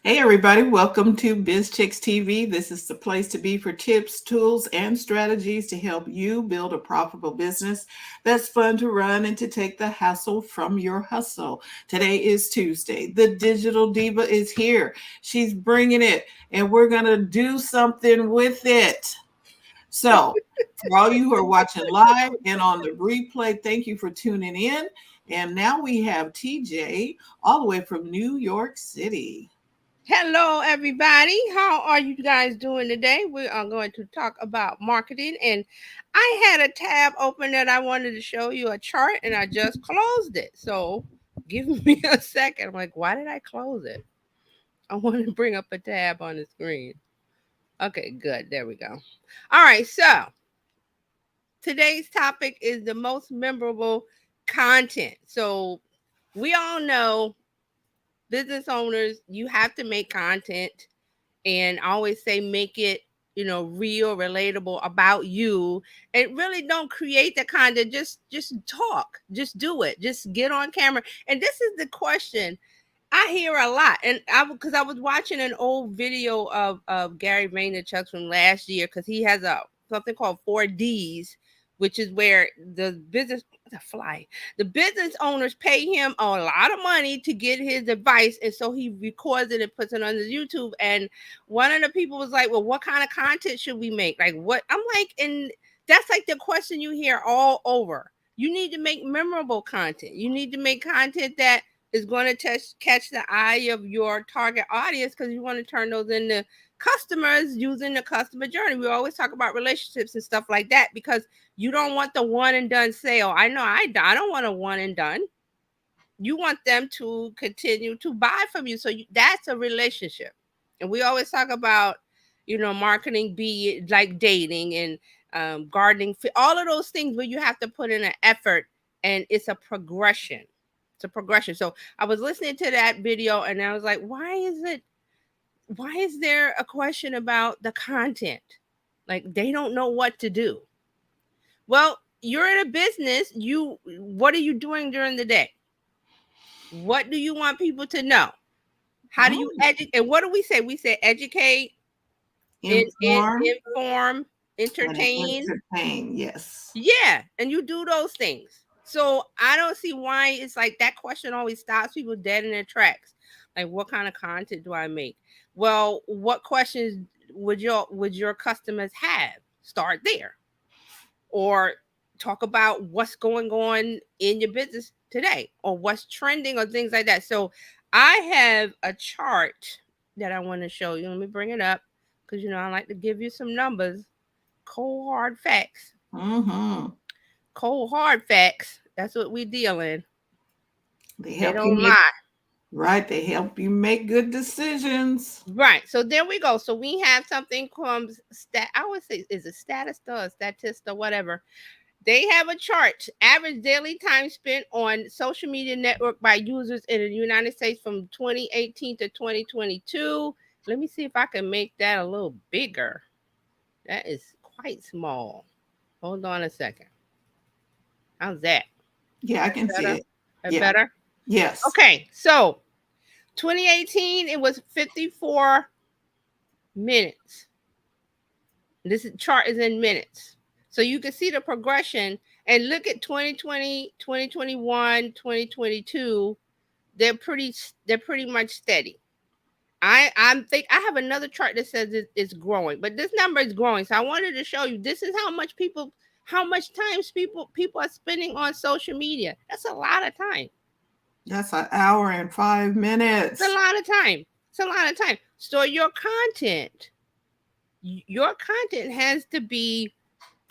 Hey, everybody, welcome to Bizchicks TV. This is the place to be for tips, tools, and strategies to help you build a profitable business that's fun to run and to take the hassle from your hustle. Today is Tuesday. The digital diva is here. She's bringing it, and we're going to do something with it. So, for all you who are watching live and on the replay, thank you for tuning in. And now we have TJ all the way from New York City. Hello, everybody. How are you guys doing today? We are going to talk about marketing, and I had a tab open that I wanted to show you a chart, and I just closed it. So, give me a second. I'm like, why did I close it? I want to bring up a tab on the screen. Okay, good. There we go. All right. So, today's topic is the most memorable content. So, we all know business owners, you have to make content, and I always say make it, real, relatable about you, and really don't create the content. Just talk, just do it, just get on camera. And this is the question I hear a lot, and because I was watching an old video of Gary Vaynerchuk from last year, because he has a something called 4Ds, which is where the business owners pay him a lot of money to get his advice, and so he records it and puts it on his YouTube. And one of the people was like, "Well, what kind of content should we make? Like what?" I'm like, and that's like the question you hear all over. You need to make memorable content. You need to make content that is going to catch the eye of your target audience, because you want to turn those into customers using the customer journey. We always talk about relationships and stuff like that, because you don't want the one and done sale. I know I don't want a one and done. You want them to continue to buy from you. So that's a relationship. And we always talk about, marketing be like dating and gardening, all of those things where you have to put in an effort, and it's a progression. It's a progression. So I was listening to that video, and I was like, why is there a question about the content? Like they don't know what to do. Well, you're in a business. What are you doing during the day? What do you want people to know? How do you Oh, educate? And what do we say? We say educate, inform inform, and entertain. entertain. Yes. Yeah, and you do those things. So I don't see why it's like that question always stops people dead in their tracks. Like, what kind of content do I make? Well, what questions would your customers have? Start there, or talk about what's going on in your business today, or what's trending, or things like that. So I have a chart that I want to show you. Let me bring it up, because I like to give you some numbers, cold hard facts. Mm-hmm. Cold hard facts. That's what we deal in. They They help you don't make lie. right. They help you make good decisions. Right. So there we go. So we have something called I would say, is it Statista or Statista or whatever. They have a chart. Average daily time spent on social media network by users in the United States from 2018 to 2022. Let me see if I can make that a little bigger. That is quite small. Hold on a second. How's that? Yeah, I can see Better? it. That Yeah. better? Yes. Okay. So 2018, it was 54 minutes. This chart is in minutes. So you can see the progression, and look at 2020, 2021, 2022. They're pretty much steady. I'm think I have another chart that says it's growing, but this number is growing. So I wanted to show you this is how much time people are spending on social media. That's a lot of time. That's an hour and 5 minutes. It's a lot of time. It's a lot of time. So your content has to be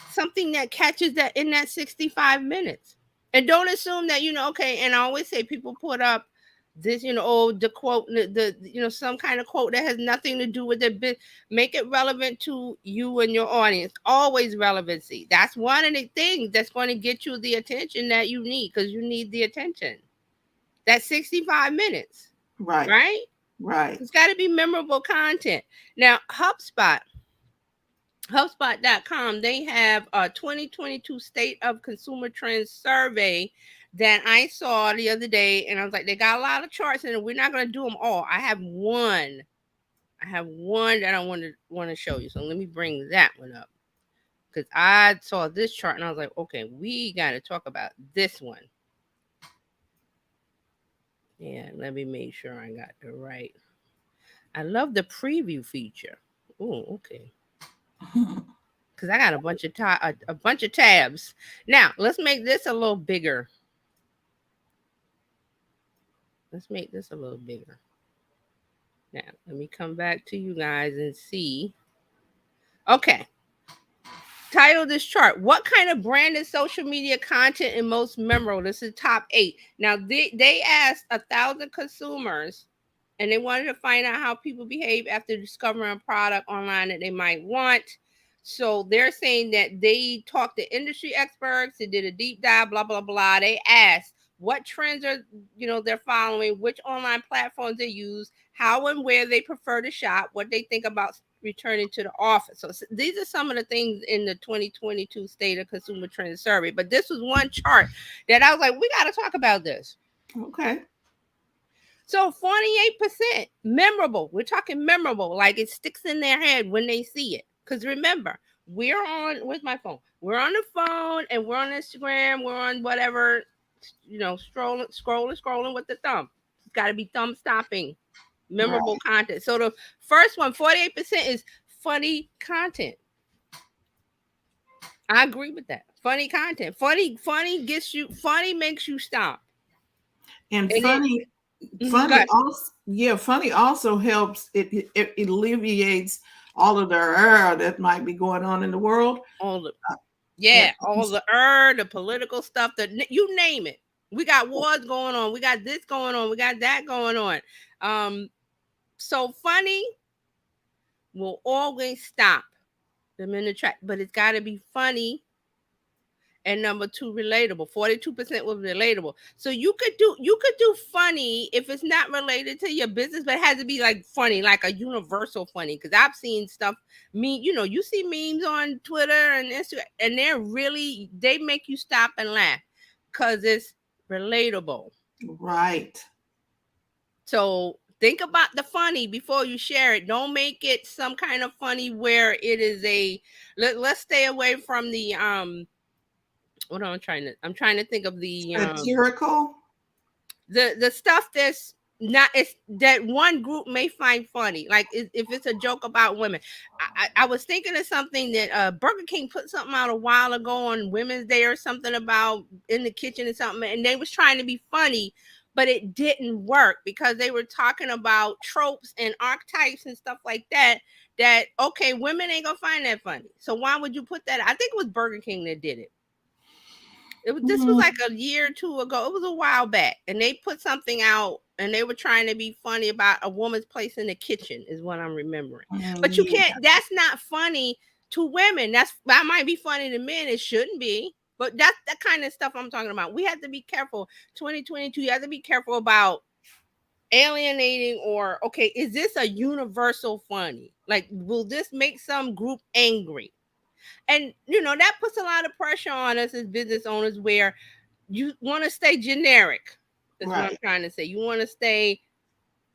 something that catches that in that 65 minutes. And don't assume that, okay, and I always say people put up this, the quote, some kind of quote that has nothing to do with it, but make it relevant to you and your audience. Always relevancy. That's one of the things that's going to get you the attention that you need, because you need the attention. That's 65 minutes, Right. right? Right. It's got to be memorable content. Now, HubSpot.com, they have a 2022 State of Consumer Trends survey. that I saw the other day, and I was like, they got a lot of charts, and we're not gonna do them all. I have one. I have one that I want to show you. So let me bring that one up because I saw this chart and I was like, okay, we got to talk about this one. Yeah, let me make sure I got the right. I love the preview feature. Oh, okay. Because I got a bunch of tabs. Now let's make this a little bigger. Let's make this a little bigger. Now let me come back to you guys and see. Okay. Title this chart: what kind of branded social media content is most memorable? This is top 8. Now they asked 1,000 consumers, and they wanted to find out how people behave after discovering a product online that they might want. So they're saying that they talked to industry experts, they did a deep dive, blah blah blah. They asked what trends are they're following, which online platforms they use, how and where they prefer to shop, what they think about returning to the office. So these are some of the things in the 2022 State of Consumer Trends Survey. But this was one chart that I was like, we got to talk about this. Okay. So 48% memorable. We're talking memorable, like it sticks in their head when they see it. Because remember, we're on, where's my phone? We're on the phone and we're on Instagram, we're on whatever, scrolling with the thumb. It's got to be thumb stopping memorable content. So the first one, 48% is funny content. I agree with that. Funny content. Funny gets you, funny makes you stop. And And funny, funny also, yeah, funny also helps. It alleviates all of the that might be going on in the world. All the Yeah. all the political stuff, that you name it. We got wars going on. We got this going on. We got that going on. So funny will always stop them in the track, but it's got to be funny. And number 2, relatable. 42% was relatable. So you could do funny if it's not related to your business, but it has to be like funny, like a universal funny. Because I've seen stuff, you see memes on Twitter and Instagram, and they make you stop and laugh because it's relatable. Right. So think about the funny before you share it. Don't make it some kind of funny where it is let's stay away from the what I'm trying to think of the satirical. The stuff that's not, it's that one group may find funny, like if it's a joke about women. I was thinking of something that Burger King put something out a while ago on Women's Day or something about in the kitchen or something, and they was trying to be funny, but it didn't work because they were talking about tropes and archetypes and stuff like that. That okay, women ain't gonna find that funny, so why would you put that? I think it was Burger King that did it. This was like a year or 2 ago. It was a while back, and they put something out, and they were trying to be funny about a woman's place in the kitchen, is what I'm remembering. But you can't. That's not funny to women. That might be funny to men. It shouldn't be. But that's that kind of stuff I'm talking about. We have to be careful. 2022. You have to be careful about alienating, or okay, is this a universal funny? Like, will this make some group angry? And that puts a lot of pressure on us as business owners, where you want to stay generic. That's what I'm trying to say. You want to stay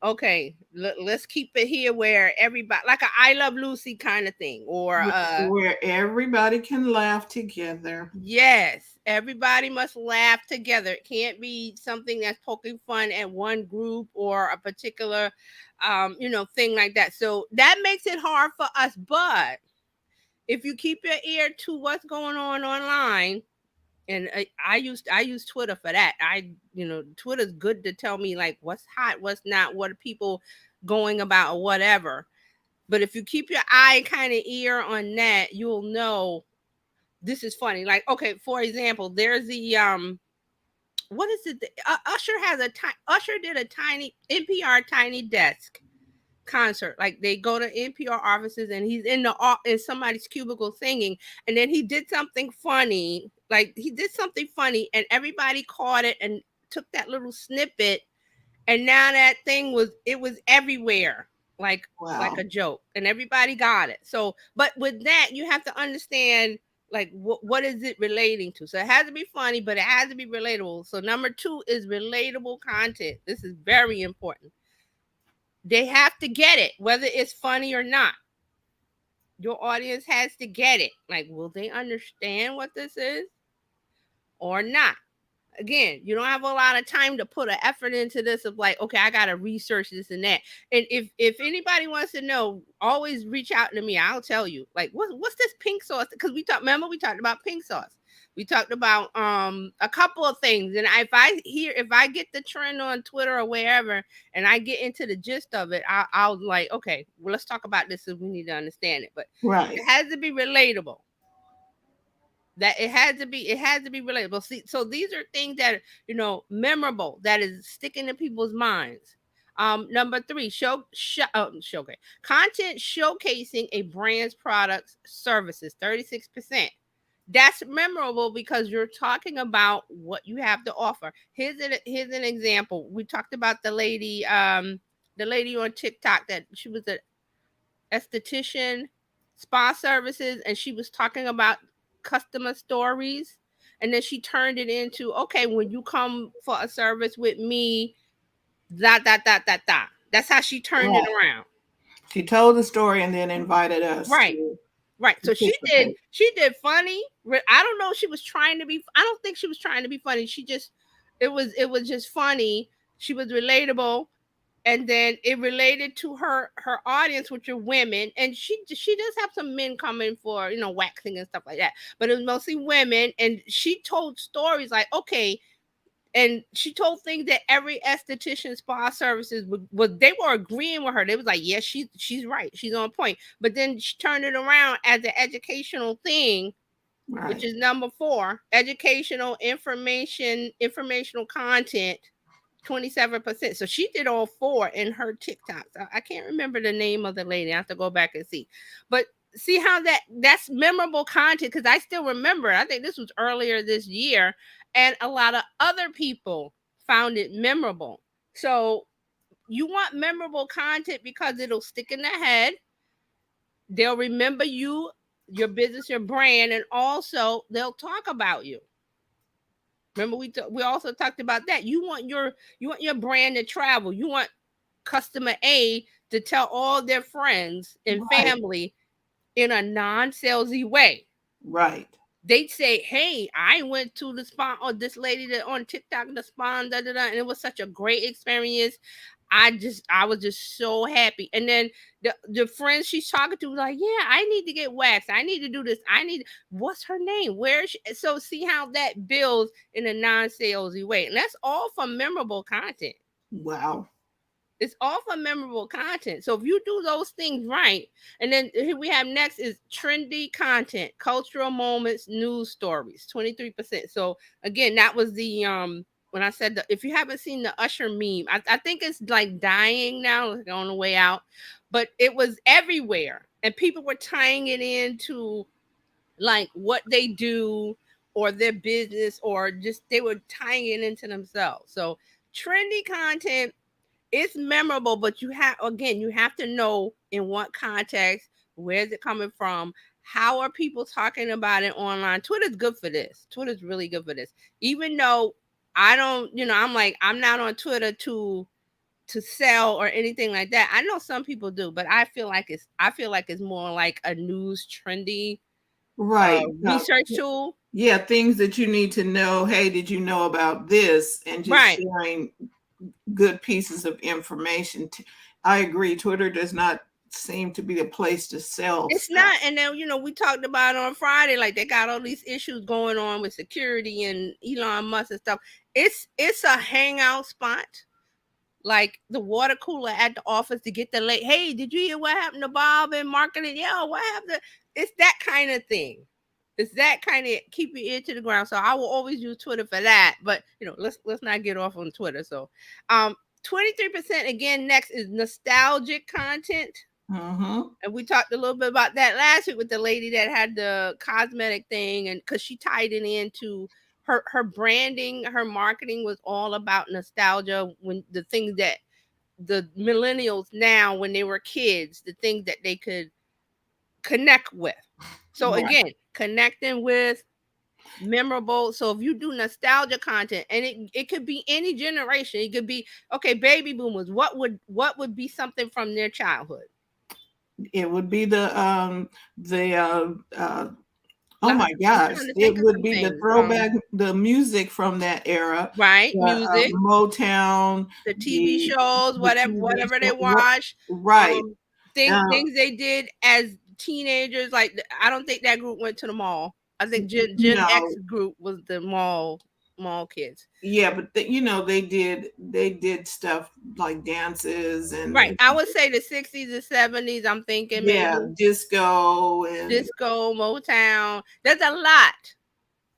okay. Let's keep it here where everybody, like a I Love Lucy kind of thing, or where everybody can laugh together. Yes, everybody must laugh together. It can't be something that's poking fun at one group or a particular thing like that. So that makes it hard for us. But if you keep your ear to what's going on online, and I use Twitter for that. Twitter's good to tell me like what's hot, what's not, what are people going about, or whatever. But if you keep your eye kind of ear on that, you'll know this is funny. Like, okay, for example, there's the what is it? Usher did a tiny NPR Tiny Desk concert. Like, they go to NPR offices and he's in somebody's cubicle singing, and then he did something funny. And everybody caught it and took that little snippet, and now that thing was everywhere, like a joke, and everybody got it. So, but with that, you have to understand, Like what is it relating to? So it has to be funny, but it has to be relatable. So number 2 is relatable content. This is very important. They have to get it, whether it's funny or not. Your audience has to get it. Like, will they understand what this is or not? Again, you don't have a lot of time to put an effort into this of like, okay, I gotta research this and that. And if anybody wants to know, always reach out to me. I'll tell you. Like, what's this pink sauce? Because we talked about pink sauce. We talked about a couple of things. And if I get the trend on Twitter or wherever and I get into the gist of it, I'll like, okay, well, let's talk about this because we need to understand it. But Right. it has to be relatable. That it has to be relatable. See, so these are things that memorable, that is sticking to people's minds. Number 3, showcase content showcasing a brand's products, services, 36%. That's memorable because you're talking about what you have to offer. Here's an example. We talked about the lady on TikTok that she was an esthetician, spa services, and she was talking about customer stories. And then she turned it into, okay, when you come for a service with me, that that that that that. That's how she turned it Right. around. She told the story and then invited us Right. to Right. So participate. she did funny. I don't know if she was trying to be, I don't think she was trying to be funny. She just, it was just funny. She was relatable, and then it related to her audience, which are women, and she does have some men coming for waxing and stuff like that, but it was mostly women. And she told stories like, okay, and she told things that every esthetician spa services was they were agreeing with her. They was like, yes, she's right, she's on point. But then she turned it around as an educational thing, which Right. is number 4, informational content, 27%. So she did all 4 in her TikToks. I can't remember the name of the lady. I have to go back and see. But see how that's memorable content, because I still remember. I think this was earlier this year, and a lot of other people found it memorable. So you want memorable content because it'll stick in their head. They'll remember you, your business, your brand, and also they'll talk about you. Remember, we also talked about that. You want your brand to travel. You want customer A to tell all their friends and Right. family in a non-salesy way. Right. They'd say, "Hey, I went to the spa, or this lady that on TikTok, the spa, and da da da, and it was such a great experience. I was just so happy." And then the friends she's talking to was like, "Yeah, I need to get waxed. I need to do this. What's her name? Where is she?" So see how that builds in a non-salesy way, and that's all from memorable content. Wow. It's all for memorable content. So if you do those things right, and then here we have next is trendy content, cultural moments, news stories, 23%. So again, that was the when I said if you haven't seen the Usher meme, I think it's like dying now, like on the way out, but it was everywhere, and people were tying it into like what they do or their business, or just they were tying it into themselves. So trendy content, it's memorable, but you have to know in what context, where's it coming from, how are people talking about it online. Twitter's good for this. Twitter's really good for this. Even though I don't, I'm not on Twitter to sell or anything like that. I know some people do, but I feel like it's more like a news trendy Right. research tool. Yeah, things that you need to know. Hey, did you know about this? And just Right. sharing good pieces of information. I agree. Twitter does not seem to be a place to sell It's stuff. not. And then, we talked about on Friday, like they got all these issues going on with security and Elon Musk and stuff. It's a hangout spot, like the water cooler at the office to get the late. Hey, did you hear what happened to Bob and marketing? Yeah, what happened? It's that kind of thing. It's that kind of keep your ear to the ground. So I will always use Twitter for that. But let's not get off on Twitter. So 23% again. Next is nostalgic content. Mm-hmm. And we talked a little bit about that last week with the lady that had the cosmetic thing, and because she tied it into her branding, her marketing was all about nostalgia. When the things that the millennials now, when they were kids, the things that they could connect with. So Right. again, connecting with memorable. So if you do nostalgia content, and it could be any generation, it could be okay, baby boomers. What would be something from their childhood? It would be the oh Like, my I'm gosh, trying to it think of would some be the things. throwback, the music from that era, Right, the music, Motown, the TV the shows, the whatever TV whatever they show, what, watch, right. um, things Uh, things they did as teenagers. Like I don't think that group went to the mall. I think Gen X no, group was the mall kids. yeah, but they did stuff like dances Right. and I would say the 60s and 70s. I'm thinking yeah, maybe disco and disco, Motown. There's a lot.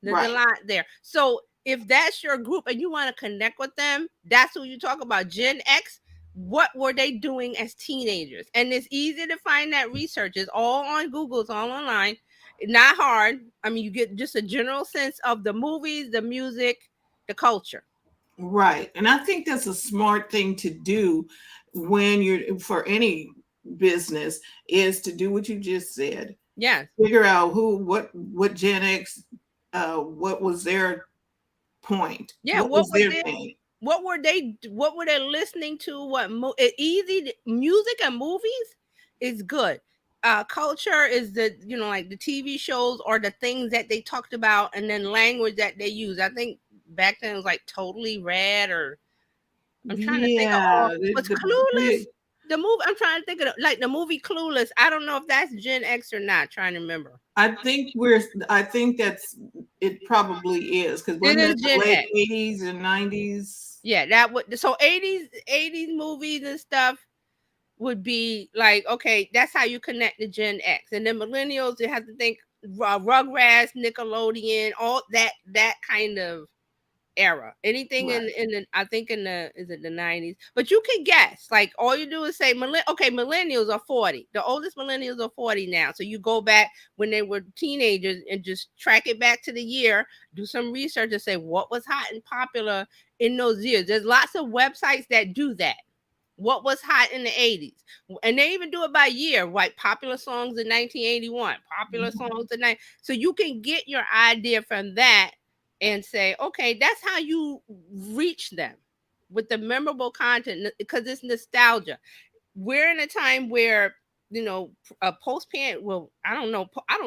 There's a right, lot there. So if that's your group and you want to connect with them, that's who you talk about. Gen X, what were they doing as teenagers? And it's easy to find that research. It's all on Google, it's all online. Not hard. I mean, you get just a general sense of the movies, the music, the culture. right. And I think that's a smart thing to do when you're for any business is to do what you just said. Yes. Figure out what Gen X, what was their point, Yeah. what What was was their their thing. what were they listening to? Music and movies is good. Culture is like the TV shows or the things that they talked about, and then language that they use. I think back then it was like Totally Red, or I'm trying to think of Yeah, all was Clueless. The movie I'm trying to think of, like the movie Clueless. I don't know if that's Gen X or not. Trying to remember. I think that's it probably is because It wasn't that is the Gen late X. 80s and 90s? Yeah, that would so 80s movies and stuff would be like, okay, that's how you connect to Gen X. And then millennials, you have to think Rugrats, Nickelodeon, all that kind of era. Anything Right. in the I think in the is it the 90s? But you can guess. Like all you do is say okay, millennials are 40. The oldest millennials are 40 now. So you go back when they were teenagers and just track it back to the year, do some research and say what was hot and popular in those years. There's lots of websites that do that. What was hot in the 80s? And they even do it by year, like popular songs in 1981, popular songs in 90. So you can get your idea from that and say, okay, that's how you reach them with the memorable content because it's nostalgia. We're in a time where, post pan. Well, I don't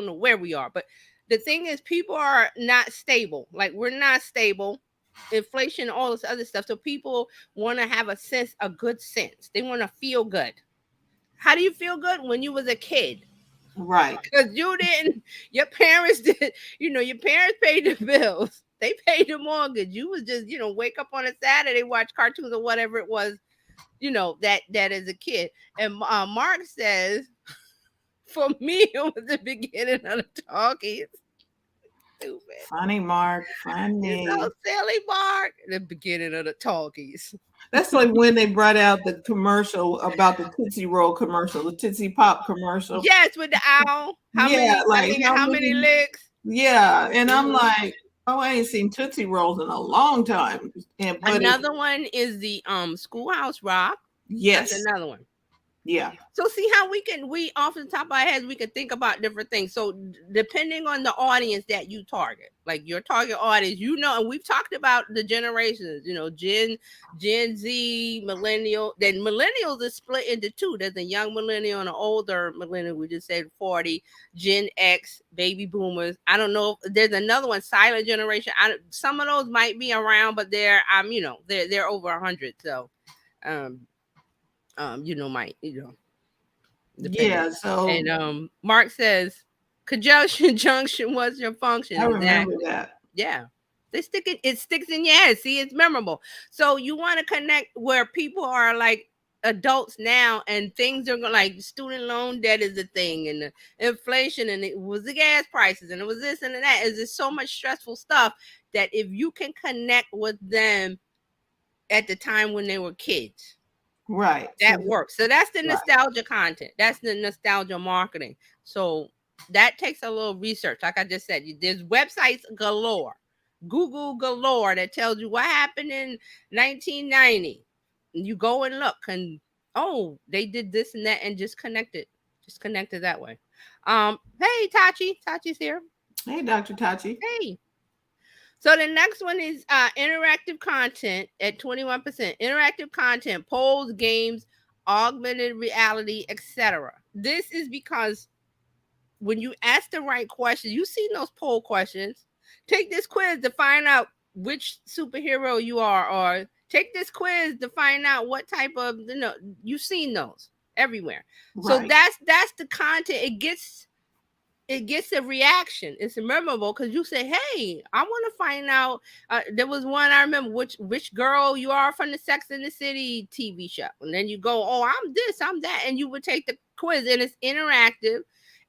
know where we are, but the thing is, people are not stable. Like we're not stable. Inflation, all this other stuff. So people want to have a good sense. They want to feel good. How do you feel good when you was a kid? Right. Because you didn't, your parents did, your parents paid the bills. They paid the mortgage. You was just, wake up on a Saturday, watch cartoons or whatever it was, that as a kid. And Mark says, for me, it was the beginning of the talkies. Stupid. Funny, Mark. You so Funny. silly, Mark. The beginning of the talkies. That's like when they brought out the commercial about the Tootsie Roll commercial, the Tootsie Pop commercial. Yes, with the owl. How Yeah, many? I like think how how many many? licks? Yeah, and I'm Mhm. like, oh, I ain't seen Tootsie Rolls in a long time. And but it, Another one is the Schoolhouse Rock. That's yes, another one. yeah, So see how we off the top of our heads we can think about different things. So depending on the audience that you target, like your target audience, and we've talked about the generations, Gen Z, millennial. Then millennials is split into two. There's a young millennial and an older millennial. We just said 40. Gen X, baby boomers. I don't know. There's another one, silent generation. Some of those might be around, but they're over 100. So um might depending. yeah. So And Mark says, conjunction junction was your function. I remember Exactly. that. Yeah. It sticks in your head. See, it's memorable. So you want to connect where people are like adults now and things are like student loan debt is a thing and the inflation and it was the gas prices and it was this and that. Is just so much stressful stuff that if you can connect with them at the time when they were kids, Right. So that works. So that's the right, nostalgia content. That's the nostalgia marketing. So that takes a little research. Like I just said, there's websites galore, Google galore that tells you what happened in 1990. And you go and look, and oh, they did this and that, and just connect it that way. Hey, Tachi's here. Hey, Dr. Tachi. Hey. So the next one is interactive content at 21%. Interactive content, polls, games, augmented reality, etc. This is because when you ask the right questions, you see those poll questions. Take this quiz to find out which superhero you are, or take this quiz to find out what type of, you've seen those everywhere. So Right. that's the content. It gets a reaction. It's memorable because you say, "Hey, I want to find out." There was one I remember, which girl you are from the Sex and the City TV show, and then you go, "Oh, I'm this, I'm that," and you would take the quiz, and it's interactive.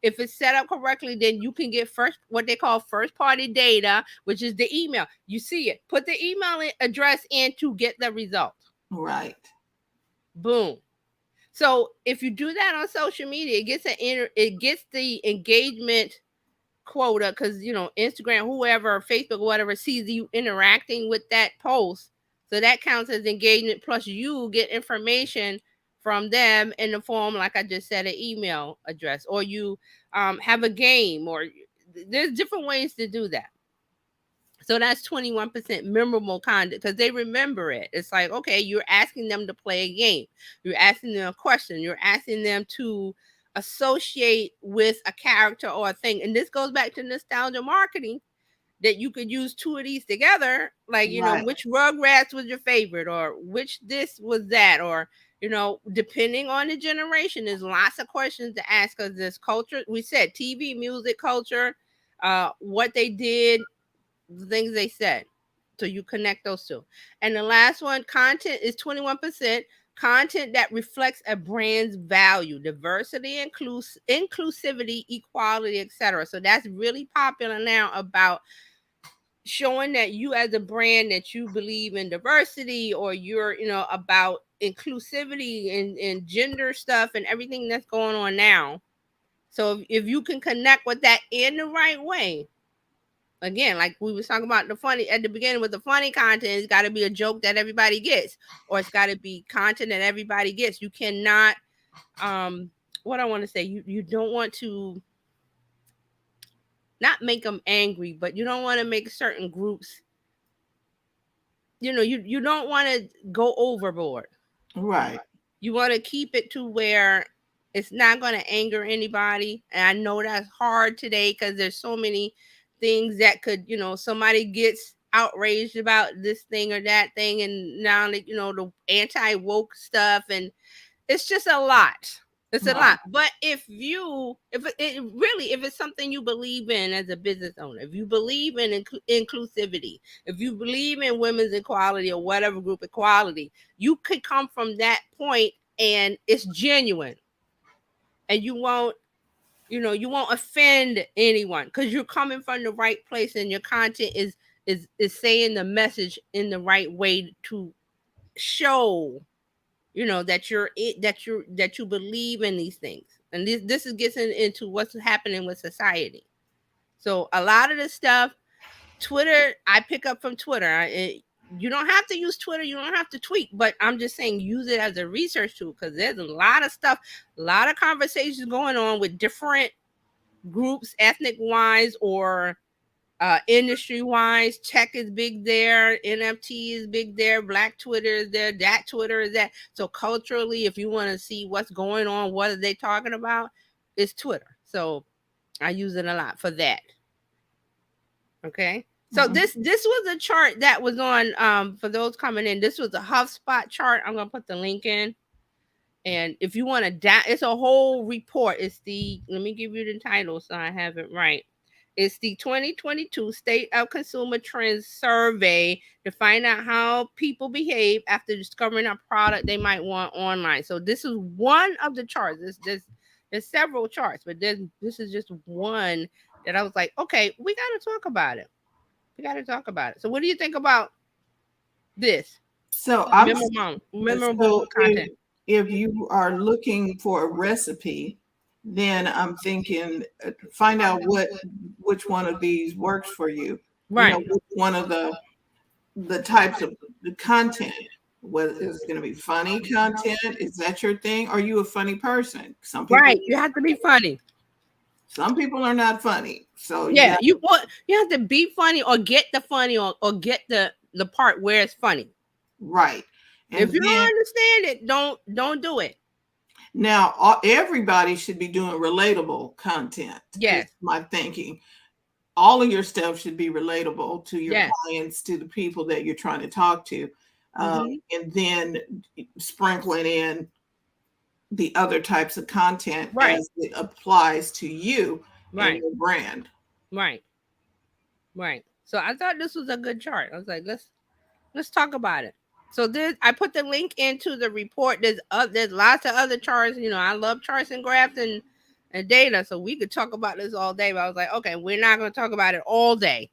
If it's set up correctly, then you can get what they call first party data, which is the email. You see it. Put the email address in to get the result. Right. Boom. So if you do that on social media, it gets the engagement quota, because Instagram, whoever, Facebook, whatever, sees you interacting with that post, so that counts as engagement. Plus you get information from them in the form, like I just said, an email address, or you have a game, or there's different ways to do that. So that's 21% memorable content because they remember it. It's like, okay, you're asking them to play a game, you're asking them a question, you're asking them to associate with a character or a thing. And this goes back to nostalgia marketing, that you could use two of these together, like, Right. which Rugrats was your favorite, or which this was that, or depending on the generation, there's lots of questions to ask, because this culture, we said TV, music, culture, what they did, the things they said. So you connect those two. And the last one, content, is 21%. Content that reflects a brand's value, diversity, inclusivity, equality, etc. So that's really popular now, about showing that you as a brand, that you believe in diversity, or you're about inclusivity and gender stuff and everything that's going on now. So if you can connect with that in the right way, again, like we was talking about the funny at the beginning with the funny content, it's got to be a joke that everybody gets, or it's got to be content that everybody gets. You cannot, what I want to say, you don't want to not make them angry, but you don't want to make certain groups, you don't want to go overboard. Right. You want to keep it to where it's not going to anger anybody. And I know that's hard today because there's so many things that could, somebody gets outraged about this thing or that thing, and now the anti woke stuff, and it's just a lot. It's a Right. lot. But if it's something you believe in as a business owner, if you believe in inclusivity, if you believe in women's equality or whatever group equality, you could come from that point and it's genuine, and you won't offend anyone because you're coming from the right place, and your content is saying the message in the right way to show that you believe in these things. And this is getting into what's happening with society. So a lot of this stuff, Twitter, I pick up from Twitter. You don't have to use Twitter, you don't have to tweet, but I'm just saying use it as a research tool, because there's a lot of stuff, a lot of conversations going on with different groups, ethnic wise or industry wise. Tech is big there, NFT is big there, Black Twitter is there, that Twitter is that. So culturally, if you want to see what's going on, what are they talking about, it's Twitter. So I use it a lot for that. Okay. So Mhm. this was a chart that was on, for those coming in, this was a HubSpot chart. I'm gonna put the link in. And if you want to it's a whole report. Let me give you the title so I have it right. It's the 2022 State of Consumer Trends Survey to find out how people behave after discovering a product they might want online. So this is one of the charts. There's several charts, but this is just one that I was like, okay, we got to talk about it. We got to talk about it. So what do you think about this? So I'm Memorable so content. if you are looking for a recipe, then I'm thinking find out which one of these works for you. You know, Right. which one of the types of the content. Whether it's going to be funny content, is that your thing? Are you a funny person? Some people, Right. You have to be funny. Some people are not funny, so you Yeah, got you have to be funny or get the funny or get the part where it's funny. right. If And you then don't understand it, don't do it. now everybody should be doing relatable content. Is Yes. my thinking. All of your stuff should be relatable to your Yes. clients, to the people that you're trying to talk to, Mhm. and then sprinkling in the other types of content Right. as it applies to you and Right. your brand. Right. Right. So I thought this was a good chart. I was like, let's talk about it. So this I put the link into the report. There's lots of other charts. You know, I love charts and graphs and data, so we could talk about this all day. But I was like, okay, we're not going to talk about it all day.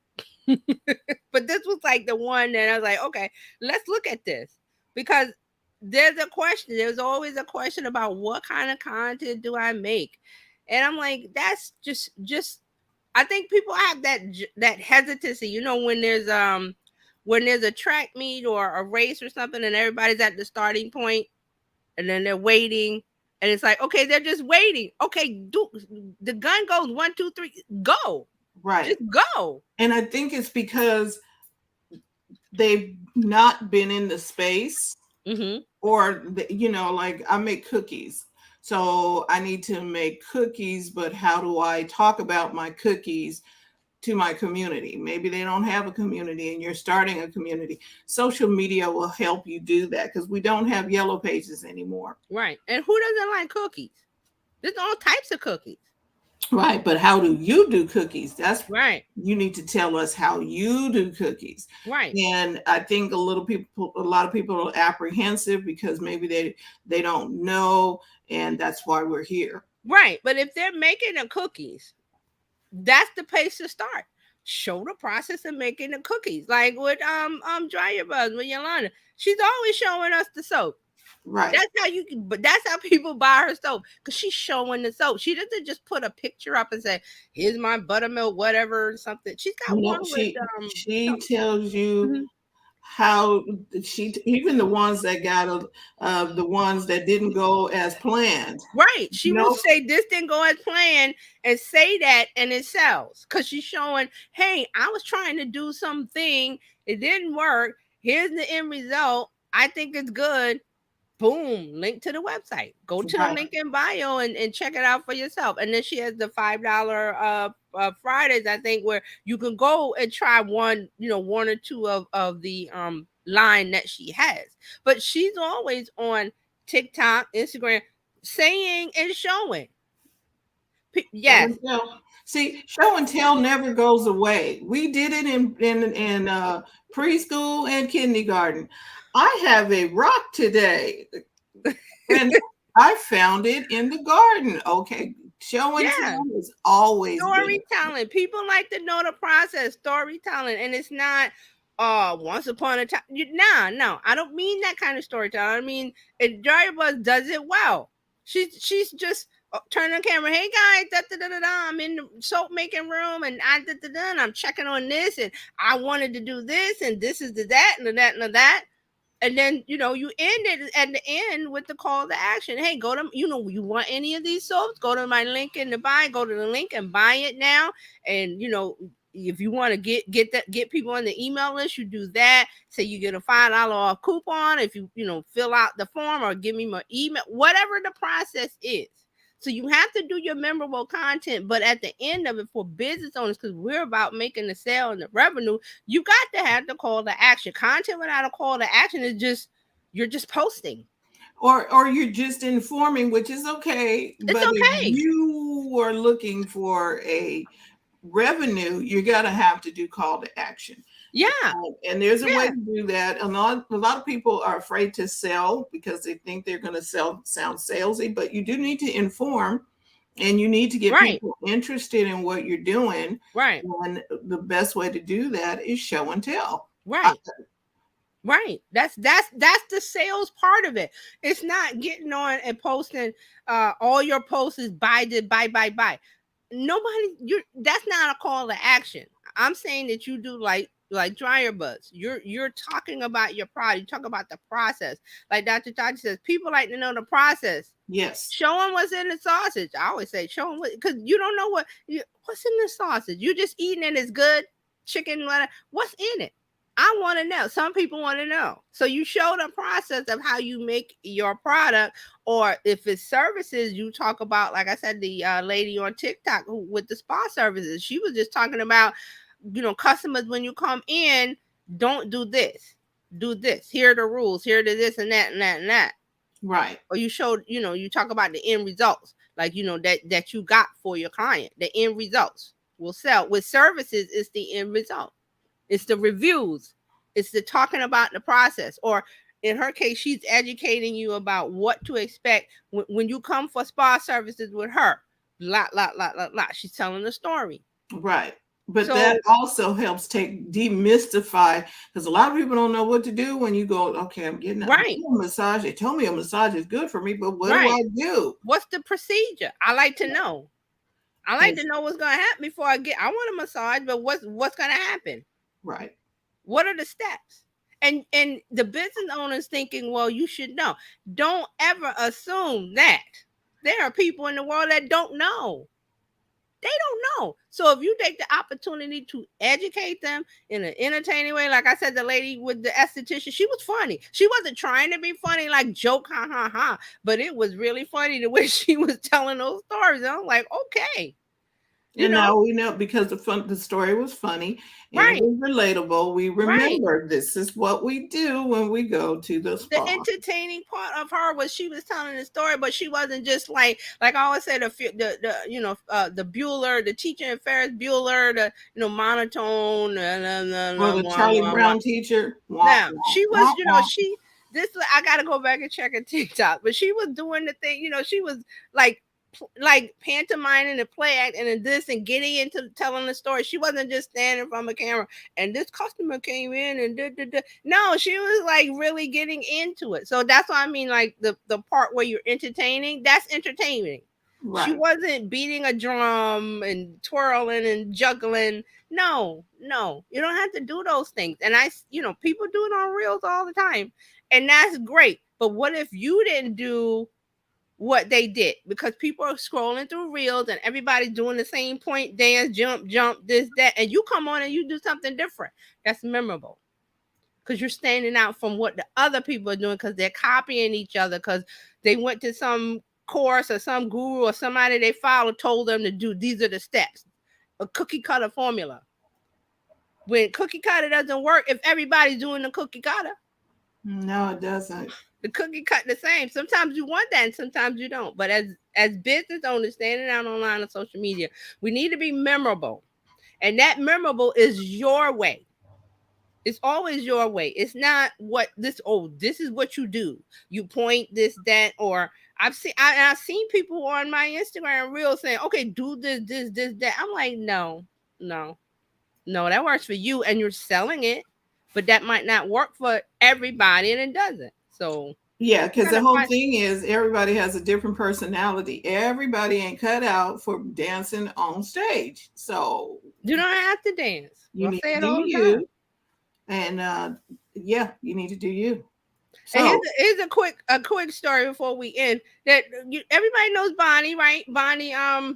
But this was like the one that I was like, okay, let's look at this because there's a question. There's always a question about what kind of content do I make, and I'm like, that's just. I think people have that hesitancy. You know, when there's a track meet or a race or something, and everybody's at the starting point, and then they're waiting. And it's like, okay, they're just waiting. Okay, the gun goes 1, 2, 3, go, Right. just go. And I think it's because they've not been in the space, Mm-hmm. or like I make cookies, so I need to make cookies, but how do I talk about my cookies to my community? Maybe they don't have a community and you're starting a community. Social media will help you do that because we don't have yellow pages anymore. Right. And who doesn't like cookies? There's all types of cookies. Right, but how do you do cookies? That's Right. You need to tell us how you do cookies. Right. And I think a lot of people are apprehensive because maybe they don't know, and that's why we're here. Right. But if they're making the cookies, that's the place to start. Show the process of making the cookies. Like with Dry Your Buzz with Yolanda. She's always showing us the soap. Right. But that's how people buy her soap because she's showing the soap. She doesn't just put a picture up and say, "Here's my buttermilk, whatever, something." She's got one No, with she some, tells you mhm. how even the ones that the ones that didn't go as planned. Right. She will No. say this didn't go as planned and say that and it sells because she's showing, hey, I was trying to do something, it didn't work. Here's the end result. I think it's good. Boom, link to the website. Go to the Right. link in bio and check it out for yourself. And then she has the $5 Fridays, I think, where you can go and try one or two of the line that she has. But she's always on TikTok, Instagram, saying and showing. Show Yes. and tell. See, show and tell never goes away. We did it in preschool and kindergarten. I have a rock today, and I found it in the garden. Okay, show and Yeah. tell has always been. Storytelling. People like to know the process. Storytelling, and it's not once upon a time. No, I don't mean that kind of storytelling. I mean, Dry Buzz does it well. She's just turn on camera. Hey guys, da, da, da, da, da, I'm in the soap making room, and and I'm checking on this, and I wanted to do this, and this is the that and the that and the that. And then you end it at the end with the call to action. Hey, go to you want any of these soaps? Go to my link in the buy. Go to the link and buy it now. And if you want to get people on the email list, you do that. Say you get a $5 off coupon if you fill out the form or give me my email. Whatever the process is. So you have to do your memorable content, but at the end of it for business owners, because we're about making the sale and the revenue, you got to have the call to action. Content without a call to action is just you're just posting. Or you're just informing, which is okay. It's But if okay. you are looking for a revenue, you're gonna have to do call to action. Yeah. And there's a way Yeah. to do that. A lot of people are afraid to sell because they think they're going to sound salesy, but you do need to inform, and you need to get Right. people interested in what you're doing. Right. And the best way to do that is show and tell. Right. Right. That's the sales part of it. It's not getting on and posting all your posts is buy. Nobody that's not a call to action. I'm saying that you do like like dryer buzz. You're talking about your product. You talk about the process. Like Dr. Tati says, people like to know the process. Yes. Show them what's in the sausage. I always say, show them what, because you don't know what's in the sausage. You just eating it. It's good chicken. What's in it? I want to know. Some people want to know. So you show the process of how you make your product, or if it's services, you talk about, like I said, the lady on TikTok with the spa services. She was just talking about, customers, when you come in, don't do this, do this. Here are the rules. Here are the this and that and that and that. Right. Or you showed, you talk about the end results, like, that you got for your client. The end results will sell. With services, it's the end result. It's the reviews. It's the talking about the process. Or in her case, she's educating you about what to expect when you come for spa services with her. She's telling the story. Right. But that So also helps demystify, because a lot of people don't know what to do when you go, okay, I'm getting a right, massage. They told me a massage is good for me, but what do right. I do? What's the procedure? I like to know. I like Yes. to know what's gonna happen before I want a massage, but what's gonna happen? Right. What are the steps? And the business owners thinking, well, you should know. Don't ever assume that. There are people in the world that don't know. They don't know. So if you take the opportunity to educate them in an entertaining way, like I said, the lady with the esthetician, she was funny. She wasn't trying to be funny, like joke, ha ha ha. But it was really funny the way she was telling those stories. And I'm like, okay, you And know, now we know, because the story was funny and it right, was relatable. We right. remember this is what we do when we go to the The spa. entertaining part of her was she was telling the story, but she wasn't just like I always say, the Bueller, the teacher in Ferris Bueller, the monotone, Or the Charlie Brown teacher. Wah, now wah, she was, wah, wah. I gotta go back and check her TikTok, but she was doing the thing, she was like pantomiming and play acting and this and getting into telling the story. She wasn't just standing from a camera and this customer came in and did. No, she was like really getting into it. So that's what I mean, like the part where you're entertaining, that's entertaining. She Right. wasn't beating a drum and twirling and juggling. No, no, you don't have to do those things. And people do it on reels all the time, and that's great. But what if you didn't do what they did? Because people are scrolling through reels and everybody's doing the same point, dance, jump, this, that, and you come on and you do something different. That's memorable because you're standing out from what the other people are doing, because they're copying each other, because they went to some course or some guru or somebody they follow told them to do, these are the steps, a cookie cutter formula. When cookie cutter doesn't work if everybody's doing the cookie cutter. No, it doesn't. The cookie cut the same. Sometimes you want that and sometimes you don't. But as business owners standing out online on social media, we need to be memorable. And that memorable is your way. It's always your way. It's not this is what you do. You point this, that, or I've seen people on my Instagram reel saying, okay, do this, that. I'm like, no, no, no, that works for you and you're selling it, but that might not work for everybody and it doesn't. So Yeah, because the gotta whole find. thing is everybody has a different personality. Everybody ain't cut out for dancing on stage. So You don't have to dance. you I need say to it do all the time. you. And yeah, you need to do you. And So here's a quick story before we end. That everybody knows Bonnie, right? Bonnie, I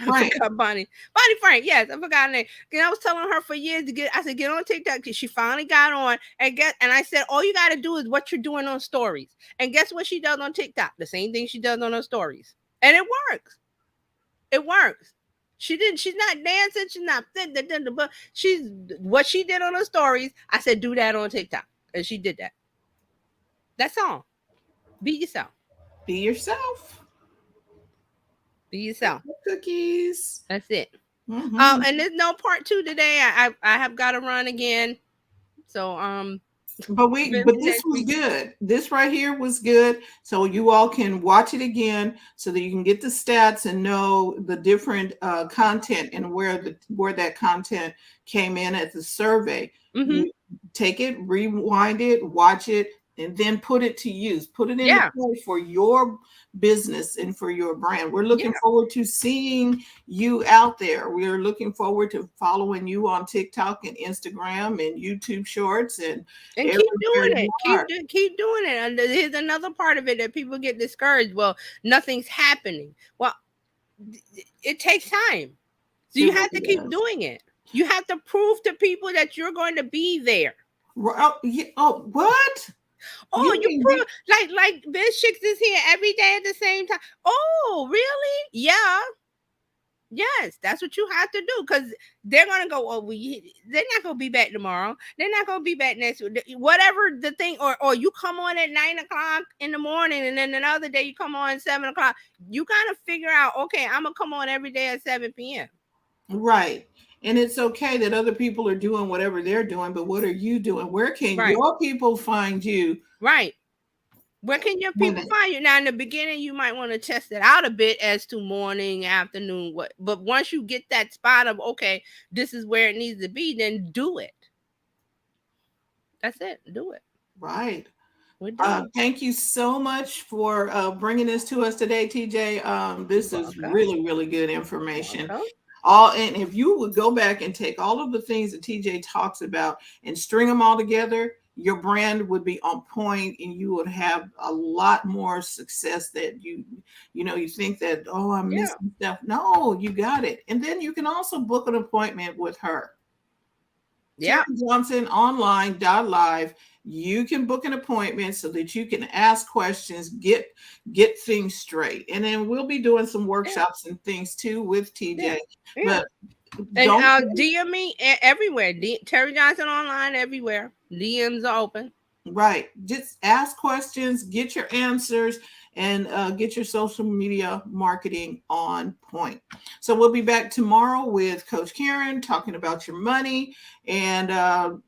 Frank, forgot Bonnie. Bonnie Frank, yes, I forgot her name. And I was telling her for years to get. I said get on TikTok. She finally got on, and I said all you got to do is what you're doing on stories. And guess what she does on TikTok? The same thing she does on her stories, and it works. It works. She didn't. She's not dancing. She's not. But she's what she did on her stories. I said do that on TikTok, and she did that. That's all. Be yourself. be yourself. Be yourself. Cookies. That's it. Hmm. And there's no part two today. I have got to run again. So But maybe this next was week. good. This right here was good. So you all can watch it again so that you can get the stats and know the different content and where that content came in at the survey. Mm-hmm. You take it, rewind it, watch it, and then put it to use, put it into Yeah. play for your business and for your brand. We're Yeah. looking forward to seeing you out there. We're looking forward to following you on TikTok and Instagram and YouTube Shorts and And keep everywhere doing you it. are. Keep doing it. And here's another part of it that people get discouraged. Well, nothing's happening. Well, it takes time. So It you have to really keep does. doing it. You have to prove to people that you're going to be there. Oh, oh, what? Oh, You you mean prove like Bizchicks is here every day at the same time. Oh, really? Yeah. Yes, that's what you have to do because they're gonna go. Oh, they're not gonna be back tomorrow. They're not gonna be back next week. Whatever the thing, or you come on at 9 o'clock in the morning, and then another day you come on at 7 o'clock. You gotta figure out. Okay, I'm gonna come on every day at 7 p.m. right? And it's okay that other people are doing whatever they're doing, but what are you doing? Where can Right, your people find you right. Where can your when people find you? Now, in the beginning, you might want to test it out a bit as to morning, afternoon, what. But once you get that spot of okay, this is where it needs to be, then do it. That's it. Do it. right? We're done. Thank you so much for bringing this to us today, TJ. You're This is welcome. really, really good information. Welcome. All and if you would go back and take all of the things that TJ talks about and string them all together, your brand would be on point, and you would have a lot more success. That you think that, oh, I'm Yeah. missing stuff. No, you got it. And then you can also book an appointment with her. Terry Yeah. Johnson online.live. You can book an appointment so that you can ask questions, get things straight. And then we'll be doing some Yeah. workshops and things too with Yeah. TJ. Yeah. But And don't DM me everywhere. Terry Johnson online everywhere. DMs are open. right. Just ask questions, get your answers, and get your social media marketing on point. So we'll be back tomorrow with Coach Karen talking about your money. And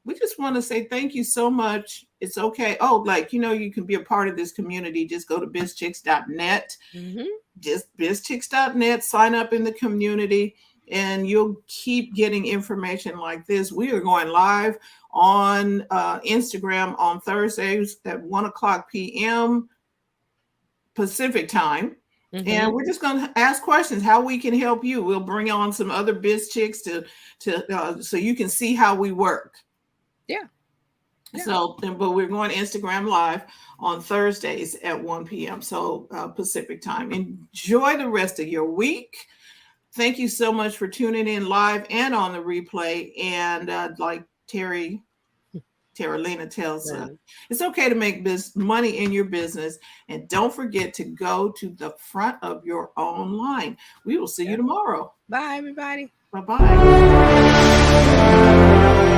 we just want to say thank you so much. It's okay. Oh, you can be a part of this community. Just go to bizchicks.net. Mm-hmm. Just bizchicks.net, sign up in the community, and you'll keep getting information like this. We are going live on Instagram on Thursdays at 1 o'clock p.m. Pacific time. Mm-hmm. And we're just going to ask questions how we can help you. We'll bring on some other biz chicks to so you can see how we work. Yeah. Yeah. So, but we're going Instagram live on Thursdays at 1 p.m. So Pacific time. Enjoy the rest of your week. Thank you so much for tuning in live and on the replay. And like Terralina tells us, it's okay to make money in your business. And don't forget to go to the front of your own line. We will see you tomorrow. Bye, everybody. Bye-bye.